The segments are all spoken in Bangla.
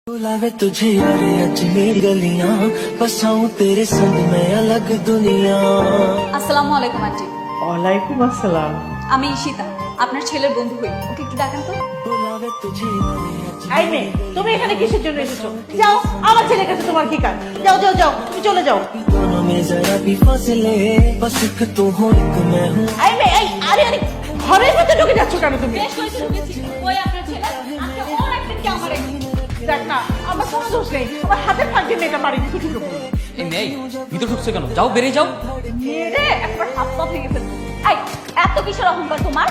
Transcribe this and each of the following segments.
बुलावे तुझे यार आज मेरी गलियां बसाऊं तेरे संग में अलग दुनिया। আসসালামু আলাইকুম আন্টি। ওয়ালাইকুম আসসালাম। আমি ঈশিতা, আপনার ছেলের বন্ধু হই। ওকে একটু ডাকেন তো। बुलावे तुझे এই মেয়ে, তুমি এখানে কিসের জন্য এসেছো? যাও, আমার ছেলের কাছে তোমার কি কাজ? যাও যাও যাও, তুমি চলে যাও। दोनों में जरा भी फासले बस एक तू हो एक मैं हूँ। এই মেয়ে, এই আরে আরে, ঘরের ভিতরে ঢুকে যাচ্ছ কেন তুমি? বেশ করেছে ঢুকেছি। ওই আপনার ছেলে আজকে ওর একদিন কে আমার একদিন। দেখ না, আমার কোনো দোষ নেই, আমার হাতের ফাঁক দিয়ে মেয়েটা বাড়ি ঢুকে ঢুকে পড়লো। এই নেই ভিতর ঢুকছে কেন? যাও, বেরিয়ে যাও। মেরে একবার হাত পা ভেঙে ফেলবো। এই এত কিসের অহংকার তোমার?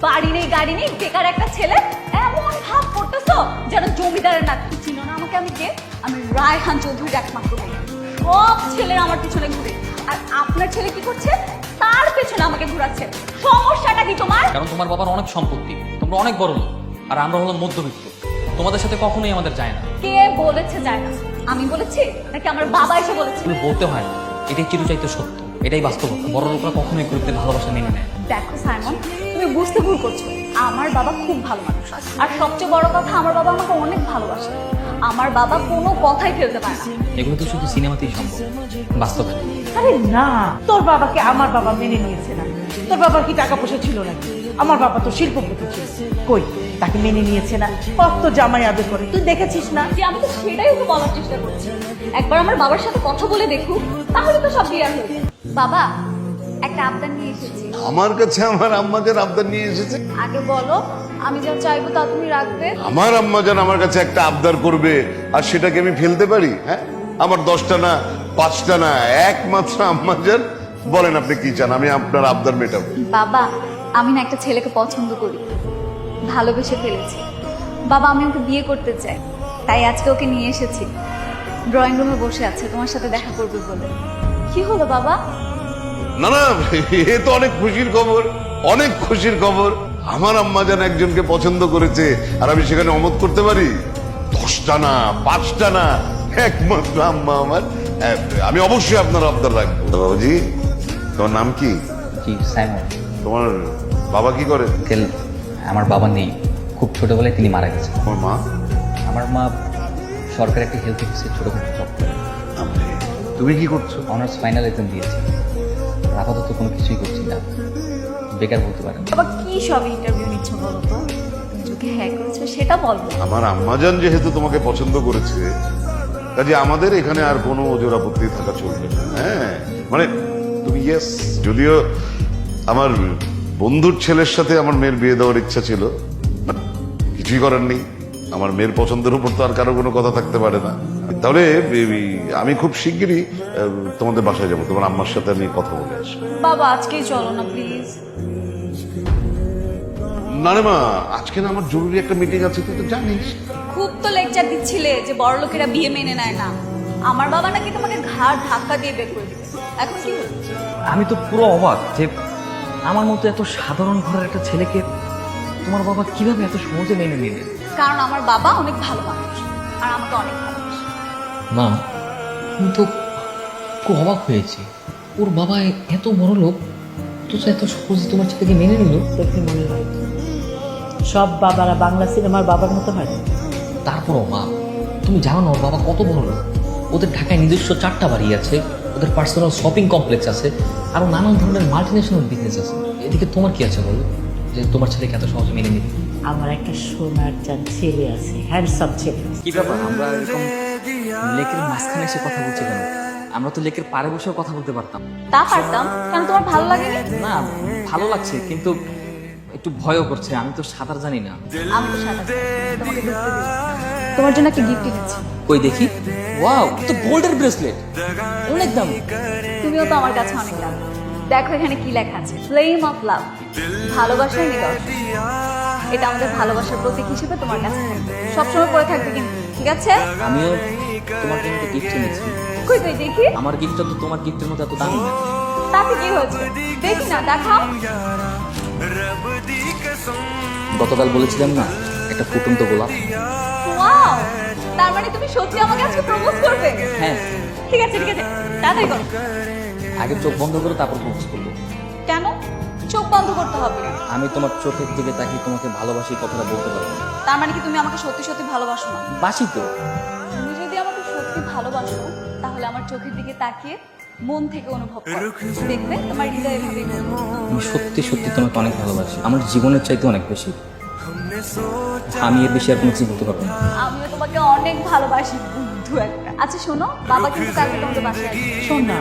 বাড়ি নেই গাড়ি নেই, বেকার একটা ছেলে, এমন ভাব করতেছো যেন জমিদারের নাতি। চিনো না আমাকে? আমি কে? আমি রায়হান চৌধুরীর একমাত্র মেয়ে। সব ছেলেরা আমার পিছনে ঘুরে, আর আপনার ছেলে কি করছে? তার পেছনে আমাকে ঘোরাচ্ছে। সমস্যাটা কি তোমার? কারণ তোমার বাবার অনেক সম্পত্তি, তোমরা অনেক বড় লোক, আর আমরা হলাম মধ্যবিত্ত। তোমাদের সাথে কখনোই আমাদের যায় না। কে বলেছে যায় না? আমি বলেছি নাকি আমার বাবা এসে বলেছে? তুমি বলতে হয় না, এটাই চিরচাইতে সত্য, এটাই বাস্তবতা। বড় লোকরা কখনোই গরিবদের ভালোবাসা মেনে নেয়। দেখো সাইমন, তুমি বুঝতে ভুল করছো। আমার বাবা খুব ভালো মানুষ, আর সবচেয়ে বড় কথা আমার বাবা আমাকে অনেক ভালোবাসে। আমার বাবা কোনো কথাই ফেলতে পারে না। এগুলো তো শুধু সিনেমাতেই সম্ভব, বাস্তবে না। আরে না, তোর বাবাকে আমার বাবা মেনে নিয়েছে না। তোর বাবার কি টাকা পয়সা ছিল নাকি? আমার বাবা তো শিল্পপতি ছিল, কই তাকে মেনে নিয়েছে না? কত জামাই আদর করে, তুই দেখেছিস না? যে আমি তো সেটাই ওকে বলার চেষ্টা করছি। একবার আমার বাবার সাথে কথা বলে দেখুক, তাহলে তো সব ক্লিয়ার হয়ে যাবে। বাবা, একটা আবদার নিয়ে এসেছি। আমার কাছে আমার আম্মাজান আবদার নিয়ে এসেছে। আগে বলো, আমি যা চাইবো তা তুমি রাখবে। আমার আম্মাজান আমার কাছে একটা আবদার করবে, আর সেটাকে আমি ফেলতে পারি? হ্যাঁ, আমার 10টা না 5টা না, একমাত্র আম্মাজান। বলেন আপনি কি চান, আমি আপনার আবদার মেটাবো। বাবা, আমি না একটা ছেলেকে পছন্দ করি, ভালোবেসে ফেলেছি। বাবা, আমি ওকে বিয়ে করতে চাই, তাই আজকে ওকে নিয়ে এসেছি। ড্রয়িং রুমে বসে আছে তোমার সাথে দেখা করবে বলে। কি হলো বাবা? না না, এ তো অনেক খুশির খবর, অনেক খুশির খবর। আমার আম্মাজান একজনকে পছন্দ করেছে, আর আমি সেখানে অমত করতে পারি? 10টা না 5টা না, একমাত্র আম্মা আমার। আমি অবশ্যই আপনার আবদার রাখবো। বাবাজি, তোমার নাম কি? কি সাইমন? তোমার বাবা কি করে? আমার বাবা নেই, খুব ছোটবেলায় তিনি মারা গেছেন। তোমার মা? আমার মা সরকারি একটা হেলথ অফিসে ছোটখাটো জব করে। তুমি কি করছো? অনার্স ফাইনাল এক্সাম দিয়েছি, আপাতত কোনো কিছুই করছি না, বেকার বলতে পারেন। বাবা, কি সব ইন্টারভিউ নিচ্ছ বলো তো? তুমি যোগে হ্যাঁ করেছো সেটা বলবো। আমার আম্মাজান যেহেতু তোমাকে পছন্দ করেছে, কাজে আমাদের এখানে আর কোনো ওজোর আপত্তি থাকা চলবে না। হ্যাঁ, মানে তুমি ইয়েস। যদিও আমার বন্ধুর ছেলের সাথে আমার মেয়ের বিয়ে দেওয়ার ইচ্ছা ছিল, বাট কিছুই করার নেই। আমার মেয়ের পছন্দের উপর তো আর কারো কোনো কথা থাকতে পারে না। তাহলে আমি খুব শিগগিরই তোমাদের বাসায় যাবো, তোমার আম্মার সাথে আমি কথা বলে আসবো। বাবা, আজকেই চলো না প্লিজ। না রে মা, আজকে না আমার জরুরি একটা মিটিং আছে, তুই তো জানিস। খুব তো লেকচার দিচ্ছিলে যে বড় লোকেরা বিয়ে মেনে নেয় না। আমার বাবা নাকি তোমাকে ঘাড় ধাক্কা দিয়ে বের করে দিবে। এখন কি হলো? আমি তো পুরো অবাক যে আমার মতো এত সাধারণ ঘরের একটা ছেলেকে তোমার বাবা কিভাবে এত সহজে মেনে নিলেন। কারণ আমার বাবা অনেক ভালো মানুষ, আর আমাকে অনেক ভালোবাসে। মা, আমি তো খুব অবাক হয়েছি, ওর বাবা এত বড় লোক, তো এত সহজে তোমার ছেলেকে মেনে নিল। তোকে মনে হয় সব বাবারা বাংলা সিনেমার বাবার মতো হয় না? তারপরও মা, তুমি জানো না ওর বাবা কত বড় লোক? ওদের ঢাকায় নিজস্ব 4টা বাড়ি আছে, ওদের পার্সোনাল শপিং কমপ্লেক্স আছে, আরো নানান ধরনের মাল্টিনেশনাল বিজনেস আছে। এদিকে তোমার কি আছে বলো, যে তোমার ছেলেকে এত সহজে মেনে নিবে? আমার একটা সোনার চাঁদ ছেলে আছে, হ্যান্ডসাম ছেলে। কি ব্যাপার, আমরা এরকম লেকের মাঝখানে এসে কথা বলছি কেন? আমরা তো লেকের পাড়ে বসেও কথা বলতে পারতাম। তা পারতাম, কেন তোমার ভালো লাগেনি? না, ভালো লাগছে, কিন্তু একটু ভয়ও করছে। আমি তো সাঁতার জানি না। আমি তো সাদা, তোমাকে ডুবতে দিই। তোমার জন্য একটা গিফট এনেছি। কই দেখি। ওয়াও, তো গোল্ডের ব্রেসলেট, অনেক দাম। তুমিও তো আমার কাছে অনেক দাম। দেখো এখানে কি লেখা আছে, ফ্লেম অফ লাভ, ভালোবাসার নিদর্শন। এটা আমাদের ভালোবাসার প্রতীক হিসেবে তোমার কাছে থাকবে, সবসময় পরে থাকবে কিন্তু, ঠিক আছে? আমিও তোমার জন্য একটা গিফট এনেছি। কই কই দেখি। আমার গিফটটা তো তোমার গিফটের মতো এত দামি না। তাতে কি হয়েছে? দেখি না, দেখাও। গতকাল বলেছিলাম না, একটা ফুটন্ত গোলাপ। ওয়াও, তার মানে তুমি সত্যি আমাকে আজকে প্রপোজ করবে? হ্যাঁ, ঠিক আছে ঠিক আছে, তাড়াতাড়ি করো। আগে চোখ বন্ধ করে তারপর প্রপোজ করবো। কেন? চোখ বন্ধ করতে হবে। আমি তোমার চোখের দিকে তাকিয়ে তোমাকে ভালোবাসি কথাটা বলতে পারবো না। তার মানে কি তুমি আমাকে সত্যি সত্যি ভালোবাসো না? বাসি তো। তুমি যদি আমাকে সত্যি ভালোবাসো তাহলে আমার চোখের দিকে তাকিয়ে মন থেকে অনুভব করো, দেখবে তোমার হৃদয় এভাবেই বলবে। আমি সত্যি সত্যি তোমাকে অনেক ভালোবাসি, আমার জীবনের চাইতে অনেক বেশি। আমি এর বেশি আর কোনো কিছু বলতে পারবো না। আমিও তোমাকে অনেক ভালোবাসি বুদ্ধু একটা। আচ্ছা শোনো, বাবা কিন্তু কালকে তোমাদের বাসায় আসবে। শোন না,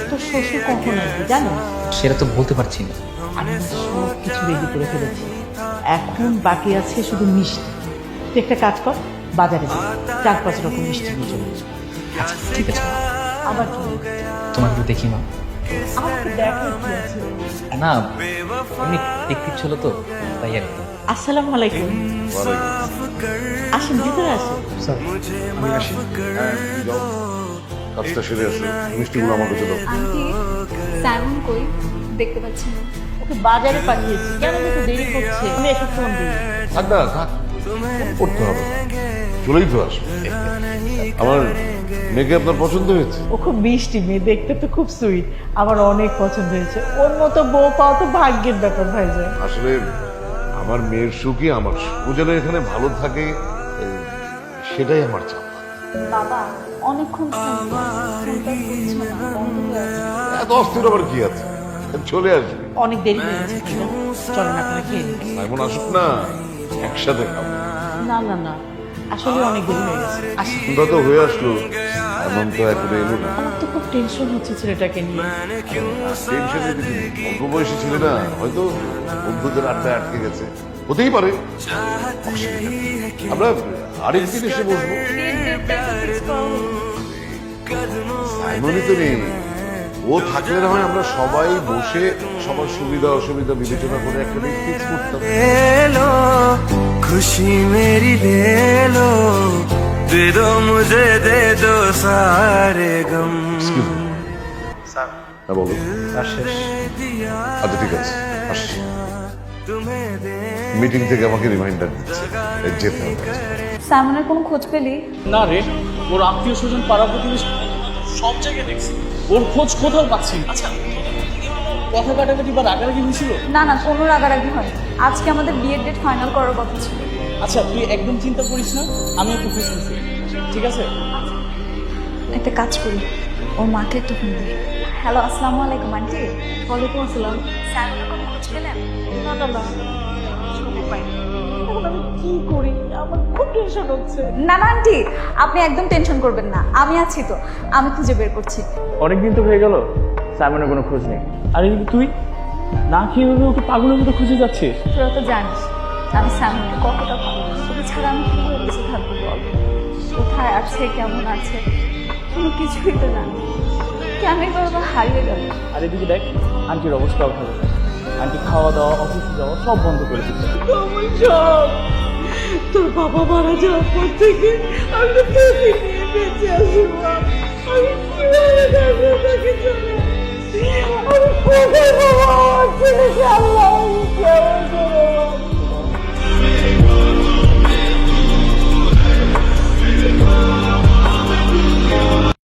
তোর শ্বশুর কখন আসবে জানো? সেটা তো বলতে পারছি না। আমি সব কিছু রেডি করে ফেলেছি, এখন বাকি আছে শুধু মিষ্টি। তুই একটা কাজ কর, বাজারে যা, 4-5 রকম মিষ্টি নিয়ে চলে আয়। আচ্ছা ঠিক আছে, আবার কি? তোমাকে একটু দেখি মা। আমাকে দেখো কি আছে। না এমনি দেখতে ছিল তো তাই আর কি। আসসালামু আলাইকুম। আসেন, ভিতরে আসেন। আমি আসি। হ্যাঁ, যাও। কাজটা সেরে আসো, মিষ্টিগুলো আমার কাছে দাও। আন্টি স্যামন কই? দেখতে পাচ্ছি না। ওকে বাজারে পাঠিয়েছি, কেন তো দেরি করছে? আমি একটু ফোন দিই। থাক না, থাক। করতে হবে না। চলেই তো আসবে। আমার মেয়েকে আপনার পছন্দ হয়েছে? ও খুব মিষ্টি মেয়ে, দেখতে তো খুব সুইট, আমার অনেক পছন্দ হয়েছে। ওর মতো বউ পাওয়া তো ভাগ্যের ব্যাপার ভাইজান। আসলে আমার মেয়ের সুখই আমার সুখ। ও যেন এখানে ভালো থাকে, সেটাই আমার চাপ। বাবা অনেকক্ষণ ফোনটা করছো না, বন্ধ হয়ে আছে। এত অস্থির আবার কি আছে, চলে আসবে। অনেক দেরি হয়ে গেছে, চলেন আপনারা খেয়ে নিন। সাইমন আসুক না, একসাথে খাবো। না না না, আসলে অনেক দেরি হয়ে গেছে। আসি। সন্ধ্যা তো হয়ে আসলো, এমন তো এখনো এলো না। আমার তো খুব টেনশন হচ্ছে ছেলেটাকে নিয়ে। টেনশনে কিছু নেই। অল্প বয়সী ছেলে না, হয়তো বন্ধুদের আড্ডায় আটকে গেছে, হতেই পারে। অসুবিধা নেই। আমরা আরেকদিন এসে বসবো। সাইমনই তো নেই, ও থাকলে না হয় আমরা সবাই বসে সবার সুবিধা অসুবিধা বিবেচনা করে একটা দিন ফিক্স করতাম। ले लो खुशी मेरी ले लो दे दो मुझे दे दो सारे गम হ্যাঁ বলো। আচ্ছা ঠিক আছে, আসছি। মিটিং থেকে আমাকে রিমাইন্ডার দিচ্ছে, যেতে হবে। স্যামনের কোনো খোঁজ পেলি? না রে, ওর আত্মীয় স্বজন পাড়া প্রতিবেশী সব জায়গায় দেখছি, ওর খোঁজ কোথাও পাচ্ছি না। আচ্ছা কথা কাটাকাটি বা রাগারাগি হয়েছিল? না না, কোনো রাগারাগি হয়নি। আজকে আমাদের বিয়ের ডেট ফাইনাল করার কথা ছিল। আচ্ছা তুই একদম চিন্তা করিস না, আমি একটু খোঁজ নিচ্ছি, ঠিক আছে? একটা কাজ করি, ওর মাকে একটু ফোন দিই। হ্যালো, আসসালামু আলাইকুম আন্টি। ওয়ালাইকুম আসসালাম। স্যামনের কোনো খোঁজ পেলেন? না না না, শুনতে পাইনি। এখন আমি কি করি, আমার খুব টেনশন হচ্ছে। না না আন্টি, আপনি একদম টেনশন করবেন না, আমি আছি তো, আমি খুঁজে বের করছি। অনেকদিন তো হয়ে গেল, সাইমনের কোনো খোঁজ নেই। আর এদিকে তুই না খেয়ে ভেবে ওকে পাগলের মতো খুঁজে যাচ্ছিস। তোরা তো জানিস আমি স্যামনকে কতটা ভালোবাসি, ওকে ছাড়া আমি কীভাবে বেঁচে থাকবো বল? কোথায় আছে, কেমন আছে, কোনো কিছুই তো জানি। কেন এবার আবার হারিয়ে গেল? আর এদিকে দেখ আন্টির অবস্থাও ভালো না, আন্টি খাওয়া দাওয়া অফিসে যাওয়া সব বন্ধ করে দিচ্ছে। আমার সব, তোর বাবা মারা যাওয়ার পর থেকে আমি তো তোকে নিয়ে বেঁচে আছি মা। আমি কিভাবে থাকবো তাকে ছাড়া? আমি কোথায় বাবা আমার ছেলেকে আল্লাহ